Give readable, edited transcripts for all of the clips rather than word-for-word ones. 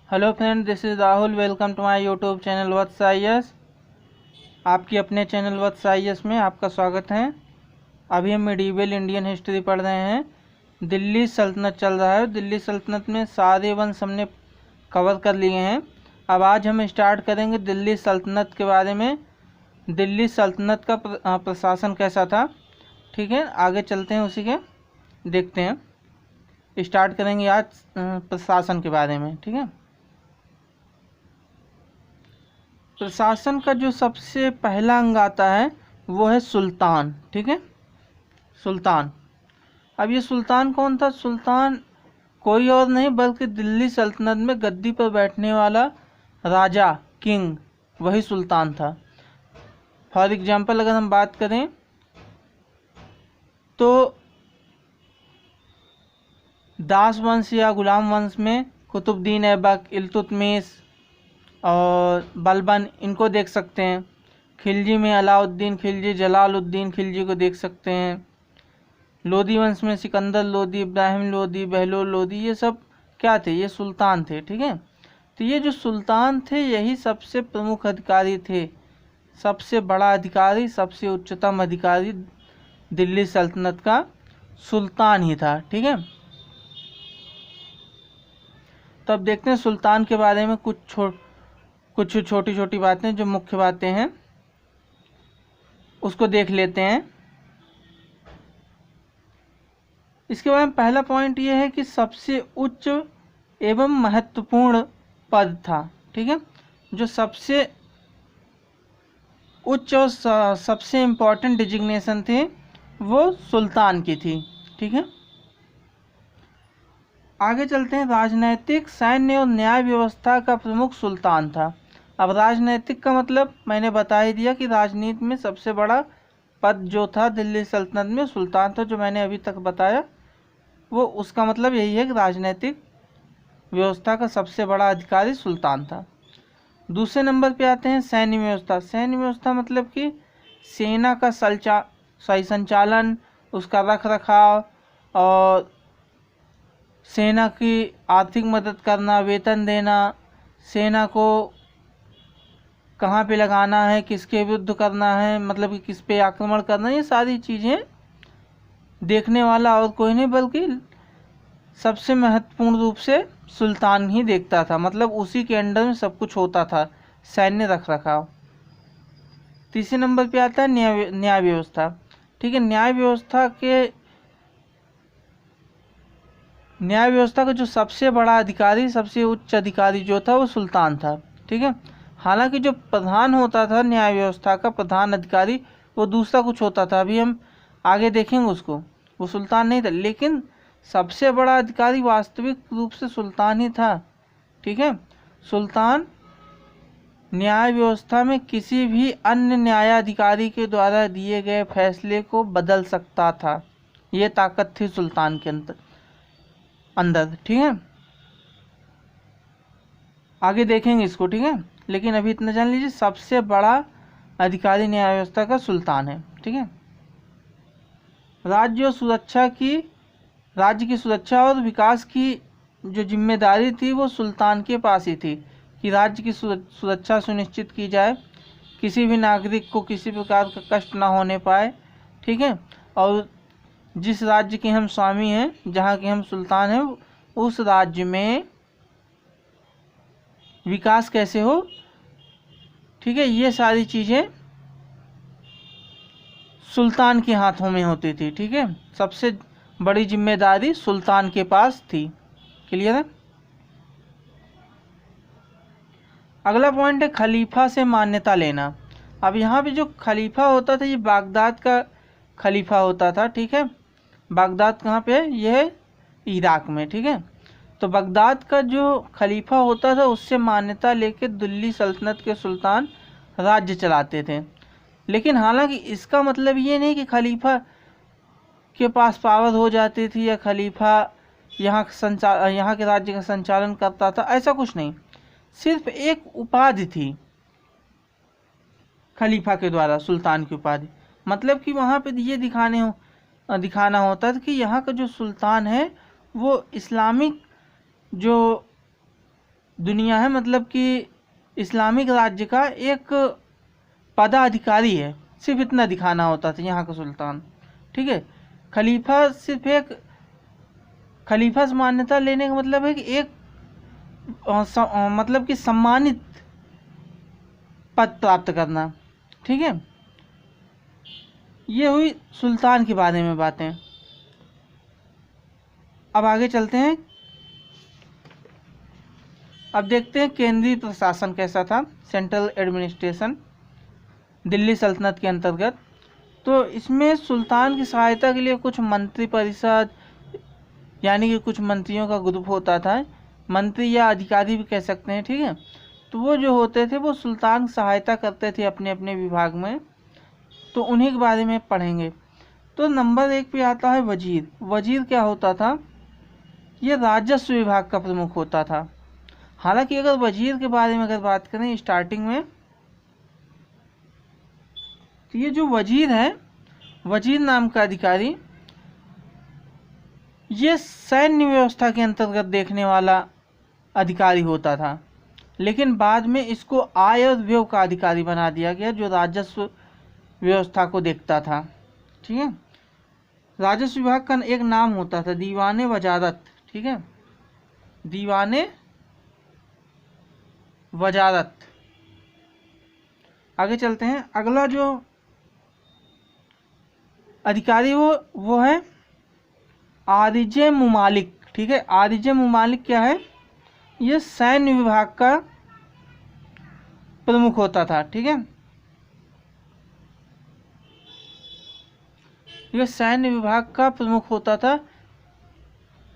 Hello friend, this is Rahul. Welcome to my YouTube channel Vats IAS। आपकी अपने channel Vats IAS में आपका स्वागत है। अभी हम मिडीवल इंडियन हिस्ट्री पढ़ रहे हैं। दिल्ली सल्तनत चल रहा है। दिल्ली सल्तनत में सारे वंश हमने कवर कर लिए हैं। अब आज हम स्टार्ट करेंगे दिल्ली सल्तनत के बारे में। दिल्ली सल्तनत का प्रशासन कैसा था, ठीक है। आगे चलते हैं, उसी के देखते हैं। स्टार्ट करेंगे आज प्रशासन के बारे में, ठीक है। प्रशासन का जो सबसे पहला अंग आता है वो है सुल्तान, ठीक है। सुल्तान। अब ये सुल्तान कौन था? सुल्तान कोई और नहीं बल्कि दिल्ली सल्तनत में गद्दी पर बैठने वाला राजा, किंग, वही सुल्तान था। फॉर एग्जाम्पल अगर हम बात करें तो दास वंश या गुलाम वंश में कुतुबुद्दीन ऐबक, इल्तुतमिश और बलबन, इनको देख सकते हैं। खिलजी में अलाउद्दीन खिलजी, जलालुद्दीन खिलजी को देख सकते हैं। लोधी वंश में सिकंदर लोधी, इब्राहिम लोधी, बहलोल लोधी, ये सब क्या थे? ये सुल्तान थे, ठीक है। तो ये जो सुल्तान थे यही सबसे प्रमुख अधिकारी थे। सबसे बड़ा अधिकारी, सबसे उच्चतम अधिकारी दिल्ली सल्तनत का सुल्तान ही था, ठीक है। तो अब देखते हैं सुल्तान के बारे में कुछ छोटी छोटी बातें, जो मुख्य बातें हैं उसको देख लेते हैं। इसके बाद पहला पॉइंट ये है कि सबसे उच्च एवं महत्वपूर्ण पद था, ठीक है। जो सबसे उच्च और सबसे इम्पोर्टेंट डिजिग्नेशन थी वो सुल्तान की थी, ठीक है। आगे चलते हैं। राजनैतिक, सैन्य और न्याय व्यवस्था का प्रमुख सुल्तान था। अब राजनैतिक का मतलब मैंने बता ही दिया कि राजनीति में सबसे बड़ा पद जो था दिल्ली सल्तनत में सुल्तान था, जो मैंने अभी तक बताया वो उसका मतलब यही है कि राजनीतिक व्यवस्था का सबसे बड़ा अधिकारी सुल्तान था। दूसरे नंबर पे आते हैं सैन्य व्यवस्था। सैन्य व्यवस्था मतलब कि सेना का सही संचालन, उसका रख रखाव और सेना की आर्थिक मदद करना, वेतन देना, सेना को कहाँ पे लगाना है, किसके विरुद्ध करना है, मतलब कि किस पे आक्रमण करना है, ये सारी चीज़ें देखने वाला और कोई नहीं बल्कि सबसे महत्वपूर्ण रूप से सुल्तान ही देखता था। मतलब उसी के अंडर में सब कुछ होता था, सैन्य रख रखाव। तीसरे नंबर पे आता है न्याय व्यवस्था, ठीक है। न्याय व्यवस्था का जो सबसे बड़ा अधिकारी, सबसे उच्च अधिकारी जो था वो सुल्तान था, ठीक है। हालांकि जो प्रधान होता था न्याय व्यवस्था का, प्रधान अधिकारी, वो दूसरा कुछ होता था, अभी हम आगे देखेंगे उसको। वो सुल्तान नहीं था, लेकिन सबसे बड़ा अधिकारी वास्तविक रूप से सुल्तान ही था, ठीक है। सुल्तान न्याय व्यवस्था में किसी भी अन्य न्यायाधिकारी के द्वारा दिए गए फैसले को बदल सकता था। ये ताकत थी सुल्तान के अंदर, ठीक है। आगे देखेंगे इसको, ठीक है। लेकिन अभी इतना जान लीजिए, सबसे बड़ा अधिकारी न्याय व्यवस्था का सुल्तान है, ठीक है। राज्य की सुरक्षा और विकास की जो जिम्मेदारी थी वो सुल्तान के पास ही थी, कि राज्य की सुरक्षा सुनिश्चित की जाए, किसी भी नागरिक को किसी प्रकार का कष्ट ना होने पाए, ठीक है। और जिस राज्य के हम स्वामी हैं, जहाँ के हम सुल्तान हैं, उस राज्य में विकास कैसे हो, ठीक है। ये सारी चीज़ें सुल्तान के हाथों में होती थी, ठीक है। सबसे बड़ी जिम्मेदारी सुल्तान के पास थी। क्लियर है? अगला पॉइंट है खलीफा से मान्यता लेना। अब यहाँ पे जो खलीफा होता था, ये बागदाद का खलीफा होता था, ठीक है। बागदाद कहाँ पे है? यह है इराक में, ठीक है। तो बगदाद का जो खलीफा होता था उससे मान्यता लेके दिल्ली सल्तनत के सुल्तान राज्य चलाते थे। लेकिन हालांकि इसका मतलब ये नहीं कि खलीफा के पास पावर हो जाती थी या खलीफा यहाँ के राज्य का संचालन करता था, ऐसा कुछ नहीं। सिर्फ एक उपाधि थी खलीफा के द्वारा, सुल्तान की उपाधि। मतलब कि वहाँ पे ये दिखाना होता था कि यहाँ का जो सुल्तान है वो इस्लामिक जो दुनिया है, मतलब कि इस्लामिक राज्य का एक पदाधिकारी है, सिर्फ इतना दिखाना होता था यहाँ का सुल्तान। ठीक है, खलीफा सिर्फ एक खलीफा से मान्यता लेने का मतलब है कि एक मतलब कि सम्मानित पद प्राप्त करना। ठीक है, ये हुई सुल्तान के बारे में बातें। अब आगे चलते हैं, अब देखते हैं केंद्रीय प्रशासन कैसा था, सेंट्रल एडमिनिस्ट्रेशन दिल्ली सल्तनत के अंतर्गत। तो इसमें सुल्तान की सहायता के लिए कुछ मंत्री परिषद, यानी कि कुछ मंत्रियों का ग्रुप होता था, मंत्री या अधिकारी भी कह सकते हैं। ठीक है, तो वो जो होते थे वो सुल्तान की सहायता करते थे अपने अपने विभाग में। तो उन्हीं के बारे में पढ़ेंगे। तो नंबर 1 पे आता है वजीर। वजीर क्या होता था, ये राजस्व विभाग का प्रमुख होता था। हालांकि अगर वजीर के बारे में अगर बात करें स्टार्टिंग में, तो ये जो वजीर है, वजीर नाम का अधिकारी, ये सैन्य व्यवस्था के अंतर्गत देखने वाला अधिकारी होता था। लेकिन बाद में इसको आय और व्यय का अधिकारी बना दिया गया, जो राजस्व व्यवस्था को देखता था। ठीक है, राजस्व विभाग का एक नाम होता था दीवाने वजारत। ठीक है, दीवाने वजारत। आगे चलते हैं, अगला जो अधिकारी वो है आरिजे मुमालिक। ठीक है, आरिजे मुमालिक क्या है, ये सैन्य विभाग का प्रमुख होता था। ठीक है, ये सैन्य विभाग का प्रमुख होता था।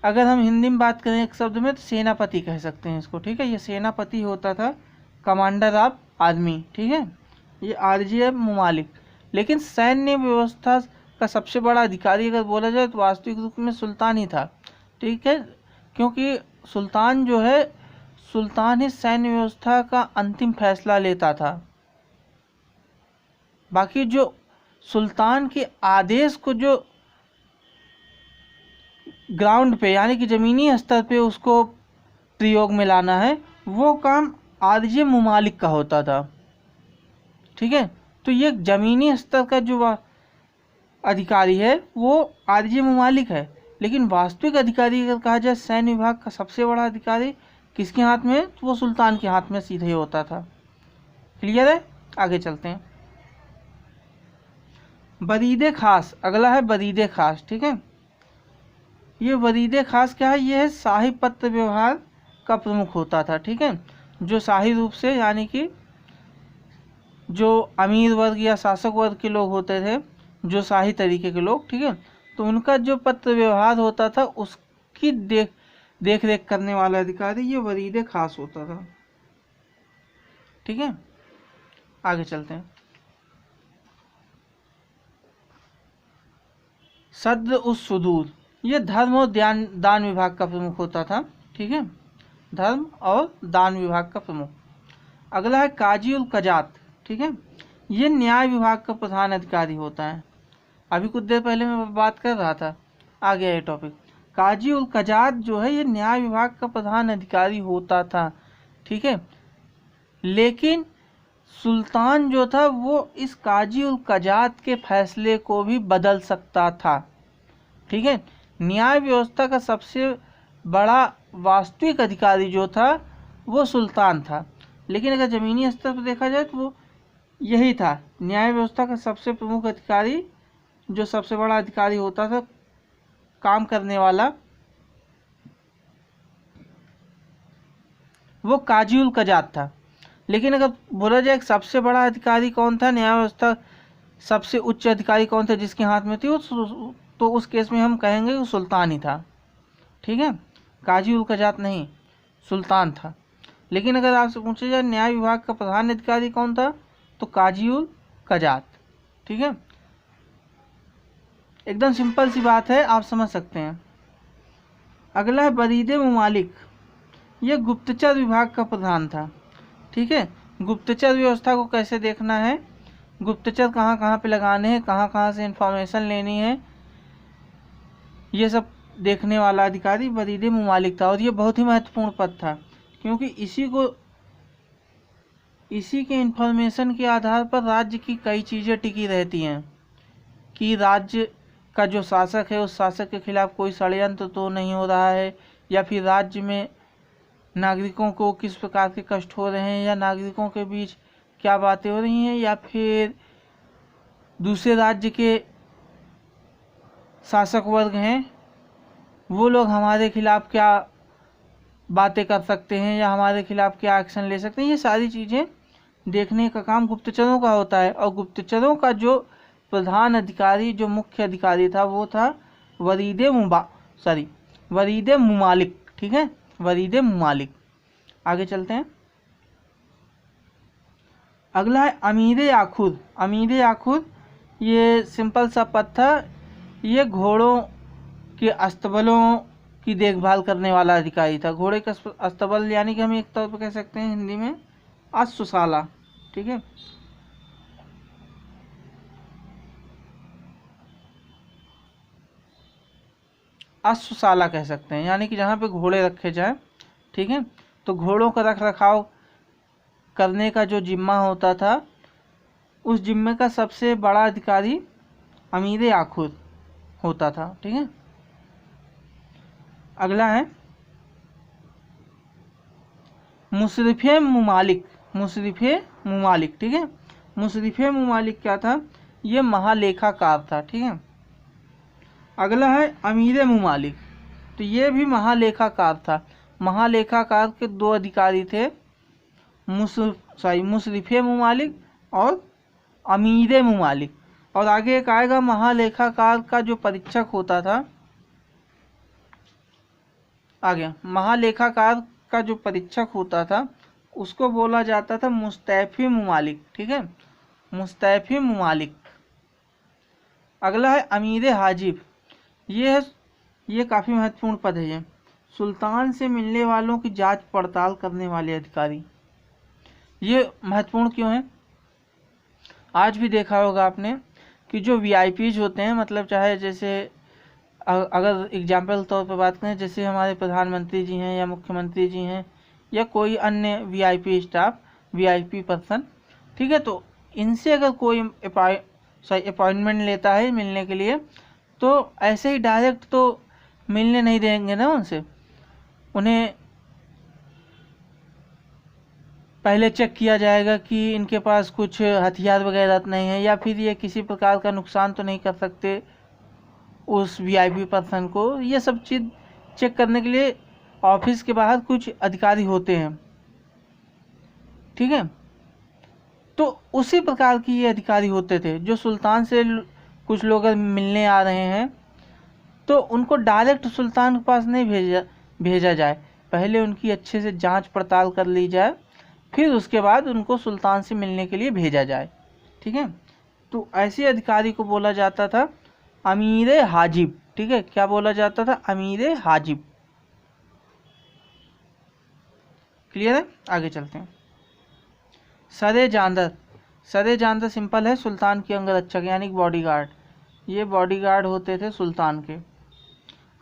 अगर हम हिंदी में बात करें एक शब्द में, तो सेनापति कह सकते हैं इसको। ठीक है, ये सेनापति होता था, कमांडर ऑफ आर्मी। ठीक है, ये आरजे मुमालिक। लेकिन सैन्य व्यवस्था का सबसे बड़ा अधिकारी अगर बोला जाए तो वास्तविक रूप में सुल्तान ही था। ठीक है, क्योंकि सुल्तान जो है, सुल्तान ही सैन्य व्यवस्था का अंतिम फैसला लेता था। बाकी जो सुल्तान के आदेश को जो ग्राउंड पे, यानी कि ज़मीनी स्तर पे उसको प्रयोग में लाना है, वो काम आरजे मुमालिक का होता था। ठीक है, तो ये ज़मीनी स्तर का जो अधिकारी है वो आरजे मुमालिक है। लेकिन वास्तविक अधिकारी अगर कहा जाए सैन्य विभाग का सबसे बड़ा अधिकारी किसके हाथ में है, तो वो सुल्तान के हाथ में सीधे होता था। क्लियर है, आगे चलते हैं। बरीदे खास, अगला है बरीदे खास। ठीक है, ये बरीदे खास क्या है, ये है शाही पत्र व्यवहार का प्रमुख होता था। ठीक है, जो शाही रूप से, यानी कि जो अमीर वर्ग या शासक वर्ग के लोग होते थे, जो शाही तरीके के लोग, ठीक है, तो उनका जो पत्र व्यवहार होता था उसकी देख रेख करने वाला अधिकारी ये वरीदे खास होता था। ठीक है, आगे चलते हैं। सद्र उस सुदूर, ये धर्म और दान विभाग का प्रमुख होता था। ठीक है, धर्म और दान विभाग का प्रमुख। अगला है काजी उल कजात। ठीक है, ये न्याय विभाग का प्रधान अधिकारी होता है। अभी कुछ देर पहले मैं बात कर रहा था, आ गया ये टॉपिक। काजी उल कजात जो है ये न्याय विभाग का प्रधान अधिकारी होता था। ठीक है, लेकिन सुल्तान जो था वो इस काजी उल कजात के फैसले को भी बदल सकता था। ठीक है, न्याय व्यवस्था का सबसे बड़ा वास्तविक अधिकारी जो था वो सुल्तान था। लेकिन अगर ज़मीनी स्तर पर देखा जाए तो वो यही था, न्याय व्यवस्था का सबसे प्रमुख अधिकारी, जो सबसे बड़ा अधिकारी होता था काम करने वाला, वो काजी उल कजात था। लेकिन अगर बोला जाए सबसे बड़ा अधिकारी कौन था, न्याय व्यवस्था सबसे उच्च अधिकारी कौन था जिसके हाथ में थी, तो उस केस में हम कहेंगे कि सुल्तान ही था। ठीक है, काजी उल कजात नहीं, सुल्तान था। लेकिन अगर आपसे पूछा जाए न्याय विभाग का प्रधान अधिकारी कौन था, तो काजी उल कजात। ठीक है, एकदम सिंपल सी बात है, आप समझ सकते हैं। अगला है बरीदे मुमालिक, ये गुप्तचर विभाग का प्रधान था। ठीक है, गुप्तचर व्यवस्था को कैसे देखना है, गुप्तचर कहाँ कहाँ पे लगाने हैं, कहाँ कहाँ से इंफॉर्मेशन लेनी है, ये सब देखने वाला अधिकारी बरीदे मुमालिक था। और ये बहुत ही महत्वपूर्ण पद था, क्योंकि इसी के इंफॉर्मेशन के आधार पर राज्य की कई चीज़ें टिकी रहती हैं कि राज्य का जो शासक है उस शासक के खिलाफ कोई षड्यंत्र तो नहीं हो रहा है, या फिर राज्य में नागरिकों को किस प्रकार के कष्ट हो रहे हैं, या नागरिकों के बीच क्या बातें हो रही हैं, या फिर दूसरे राज्य के शासक वर्ग हैं वो लोग हमारे खिलाफ क्या बातें कर सकते हैं या हमारे खिलाफ क्या एक्शन ले सकते हैं। ये सारी चीज़ें देखने का काम गुप्तचरों का होता है। और गुप्तचरों का जो प्रधान अधिकारी, जो मुख्य अधिकारी था, वो था वरीद मुमालिक। ठीक है, वरीद मुमालिक। आगे चलते हैं। अगला है अमीर याखुद। अमीर याखुद ये सिंपल सा पद था। ये घोड़ों के अस्तबलों की देखभाल करने वाला अधिकारी था। घोड़े का अस्तबल यानी कि हम एक तौर पर कह सकते हैं हिंदी में अश्वशाला। ठीक है, अश्वशाला कह सकते हैं, यानी कि जहाँ पे घोड़े रखे जाएं। ठीक है, तो घोड़ों का रख रखाव करने का जो जिम्मा होता था, उस जिम्मे का सबसे बड़ा अधिकारी अमीर याखुद होता था। ठीक है, अगला है मुशर्रिफ़े मुमालिक। मुशर्रिफ़े मुमालिक। ठीक है, मुशर्रिफ़े मुमालिक क्या था? ये महालेखाकार था। ठीक है, अगला है अमीर मुमालिक। तो ये भी महालेखाकार था। महालेखाकार के दो अधिकारी थे, मुशर्रिफ़े मुमालिक और अमीर मुमालिक। और आगे एक आएगा महालेखाकार का जो परीक्षक होता था। आगे महालेखाकार का जो परीक्षक होता था उसको बोला जाता था मुस्तैफी मुमालिक। ठीक है, मुस्तैफी मुमालिक। अगला है अमीर हाजिब। ये काफ़ी महत्वपूर्ण पद है। ये सुल्तान से मिलने वालों की जांच पड़ताल करने वाले अधिकारी। ये महत्वपूर्ण क्यों है? आज भी देखा होगा आपने कि जो वीआईपीज होते हैं, मतलब चाहे जैसे अगर एग्जाम्पल तौर पर बात करें, जैसे हमारे प्रधानमंत्री जी हैं या मुख्यमंत्री जी हैं या कोई अन्य वीआईपी स्टाफ, वीआईपी पर्सन। ठीक है, तो इनसे अगर कोई अपॉइंटमेंट लेता है मिलने के लिए, तो ऐसे ही डायरेक्ट तो मिलने नहीं देंगे ना उनसे। उन्हें पहले चेक किया जाएगा कि इनके पास कुछ हथियार वगैरह नहीं है, या फिर ये किसी प्रकार का नुकसान तो नहीं कर सकते उस वीआईपी पर्सन को। ये सब चीज़ चेक करने के लिए ऑफिस के बाहर कुछ अधिकारी होते हैं। ठीक है, तो उसी प्रकार की ये अधिकारी होते थे। जो सुल्तान से कुछ लोग मिलने आ रहे हैं तो उनको डायरेक्ट सुल्तान के पास नहीं भेजा जाए, पहले उनकी अच्छे से जांच पड़ताल कर ली जाए, फिर उसके बाद उनको सुल्तान से मिलने के लिए भेजा जाए। ठीक है, तो ऐसे अधिकारी को बोला जाता था अमीर हाजिब। ठीक है, क्या बोला जाता था? अमीर हाजिब। क्लियर है? आगे चलते हैं। सरे जानदर। सरे जानदर सिंपल है सुल्तान के अंगरक्षक यानी कि बॉडीगार्ड। ये बॉडीगार्ड होते थे सुल्तान के।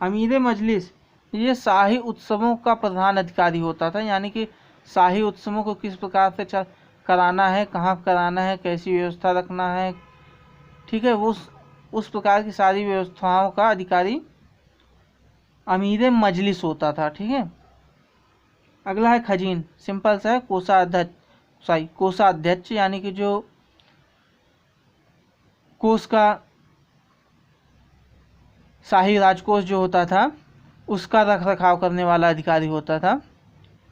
अमीर मजलिस, ये शाही उत्सवों का प्रधान अधिकारी होता था, यानी कि शाही उत्सवों को किस प्रकार से कराना है, कहाँ कराना है, कैसी व्यवस्था रखना है। ठीक है, वो उस प्रकार की सारी व्यवस्थाओं का अधिकारी अमीर मजलिस होता था। ठीक है, अगला है खजीन। सिंपल सा है, कोषाध्यक्ष यानी कि जो कोष का शाही राजकोष जो होता था उसका रख रखाव करने वाला अधिकारी होता था,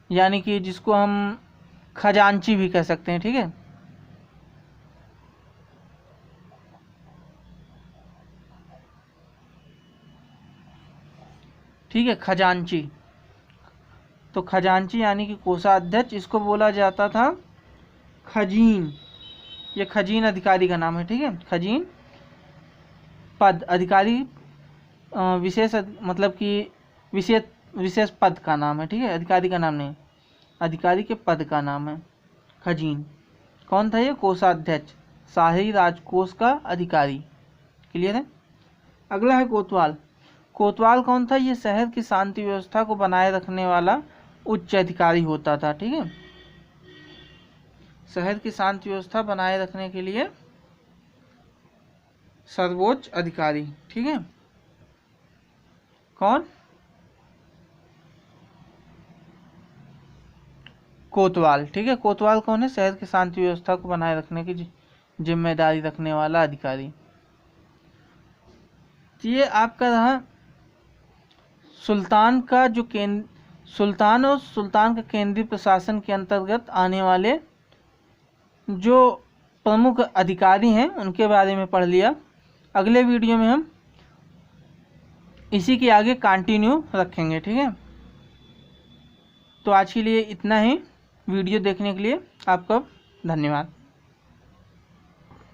यानी कि जिसको हम खजांची भी कह सकते हैं। ठीक है, ठीक है, खजांची। तो खजांची यानी कि कोषाध्यक्ष, इसको बोला जाता था खजीन। ये खजीन अधिकारी का नाम है। ठीक है, खजीन पद अधिकारी विशेष मतलब कि विशेष पद का नाम है। ठीक है, अधिकारी का नाम नहीं, अधिकारी के पद का नाम है खजीन। कौन था ये? कोषाध्यक्ष, शाही राजकोष का अधिकारी। क्लियर है? अगला है कोतवाल। कोतवाल कौन था? ये शहर की शांति व्यवस्था को बनाए रखने वाला उच्च अधिकारी होता था। ठीक है, शहर की शांति व्यवस्था बनाए रखने के लिए सर्वोच्च अधिकारी। ठीक है, कौन? कोतवाल। ठीक है, कोतवाल कौन है? शहर की शांति व्यवस्था को बनाए रखने की जिम्मेदारी रखने वाला अधिकारी। ये आपका रहा सुल्तान का जो सुल्तान और सुल्तान का केंद्रीय प्रशासन के अंतर्गत आने वाले जो प्रमुख अधिकारी हैं उनके बारे में पढ़ लिया। अगले वीडियो में हम इसी के आगे कंटिन्यू रखेंगे। ठीक है, तो आज के लिए इतना ही। वीडियो देखने के लिए आपका धन्यवाद।